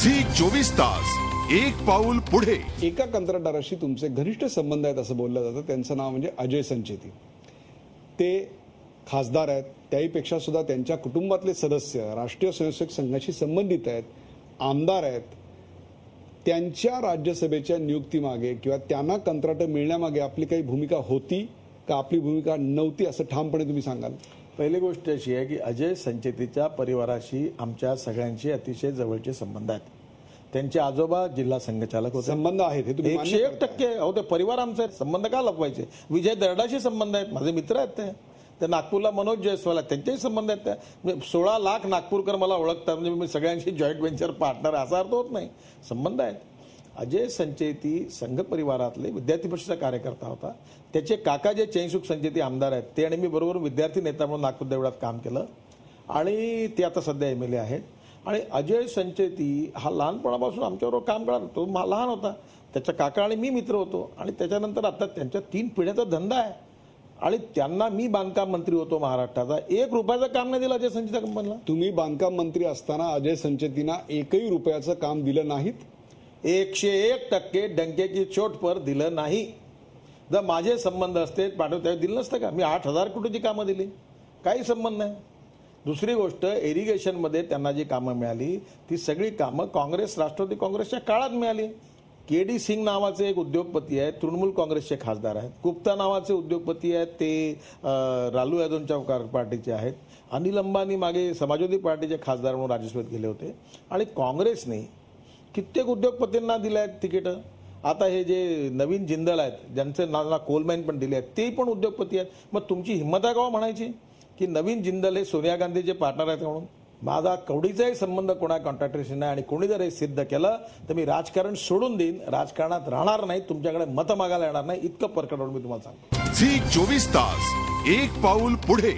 Zee 24 तास एक पाऊल पुढे। एका कंत्राटदाराशी तुमचे घनिष्ठ संबंध आहेत असं बोललं जातं। त्यांचं नाव म्हणजे अजय संचेती। ते खासदार आहेत, त्याहीपेक्षा सुद्धा त्यांच्या कुटुंबातले सदस्य राष्ट्रीय स्वयंसेवक संघाशी संबंधित आहेत, आमदार आहेत। त्यांच्या राज्यसभेच्या नियुक्तीमागे किंवा त्यांना कंत्राट मिळण्यामागे आपली काही भूमिका होती का आपली भूमिका नव्हती असं ठामपणे तुम्ही सांगाल? पहिली गोष्ट अशी आहे की अजय संचेतीच्या परिवाराशी आमच्या सगळ्यांचे अतिशय जवळचे संबंध आहेत। त्यांचे आजोबा जिल्हा संघचालक होते। संबंध आहेत हे तुम्ही 101% अहो ते परिवार आमचा आहे, संबंध का लपवायचे? विजय दर्डाशी संबंध आहेत, माझे मित्र आहेत ते नागपूरला मनोज जयस्वाल आहेत, त्यांचेही संबंध आहेत। त्या 16 लाख नागपूरकर मला ओळखतात, म्हणजे मी सगळ्यांशी जॉईंट व्हेंचर पार्टनर असा अर्थ होत नाही, संबंध आहेत। अजय संचेती संघ परिवारातले विद्यार्थी परिषदेचा कार्यकर्ता होता। त्याचे काका जे चैनसुख संचेती आमदार आहेत ते आणि मी बरोबर विद्यार्थी नेता म्हणून नागपूर देवळात काम केलं आणि ते आता सध्या MLA आहेत। आणि अजय संचेती हा लहानपणापासून आमच्याबरोबर काम करत, तो लहान होता, त्याचा काका आणि मी मित्र होतो आणि त्याच्यानंतर आता त्यांच्या 3 पिढ्याचा धंदा आहे आणि त्यांना मी बांधकाम मंत्री होतो महाराष्ट्राचा, 1 रुपयाचं काम नाही दिलं अजय संचेती कंपनीला। तुम्ही बांधकाम मंत्री असताना अजय संचेतींना 1ही रुपयाचं काम दिलं नाहीत? 101% डंकेची चोट पर दिलं नाही। जर माझे संबंध असते पाठव त्यावेळी दिलं नसतं का? मी 8,000 कोटीची कामं दिली, काही संबंध नाही। दुसरी गोष्ट, इरिगेशनमध्ये त्यांना जी कामं मिळाली ती सगळी कामं काँग्रेस राष्ट्रवादी काँग्रेसच्या काळात मिळाली। KD सिंग नावाचे एक उद्योगपती आहेत, तृणमूल काँग्रेसचे खासदार आहेत। गुप्ता नावाचे उद्योगपती आहेत, ते लालू यादवच्या पार्टीचे आहेत। अनिल अंबानी मागे समाजवादी पार्टीचे खासदार म्हणून राज्यसभेत गेले होते आणि काँग्रेसने कित्येक उद्योगपतींना दिले आहेत तिकीट। आता हे जे नवीन जिंदल आहेत, ज्यांचे नावाला कोलमाइन पण दिले आहेत, ते पण उद्योगपती आहेत। मग तुमची हिंमत आहे का म्हणायची की नवीन जिंदल हे सोनिया गांधीचे पार्टनर आहेत म्हणून? माझा कवडीचाही संबंध कोणा कॉन्ट्रॅक्टरशी नाही आणि कोणी जर हे सिद्ध केलं तर मी राजकारण सोडून देईन, राजकारणात राहणार नाही, तुमच्याकडे मतं मागायला येणार नाही, इतकं परखड मी तुम्हाला सांगतो। झी 24 तास एक पाऊल पुढे।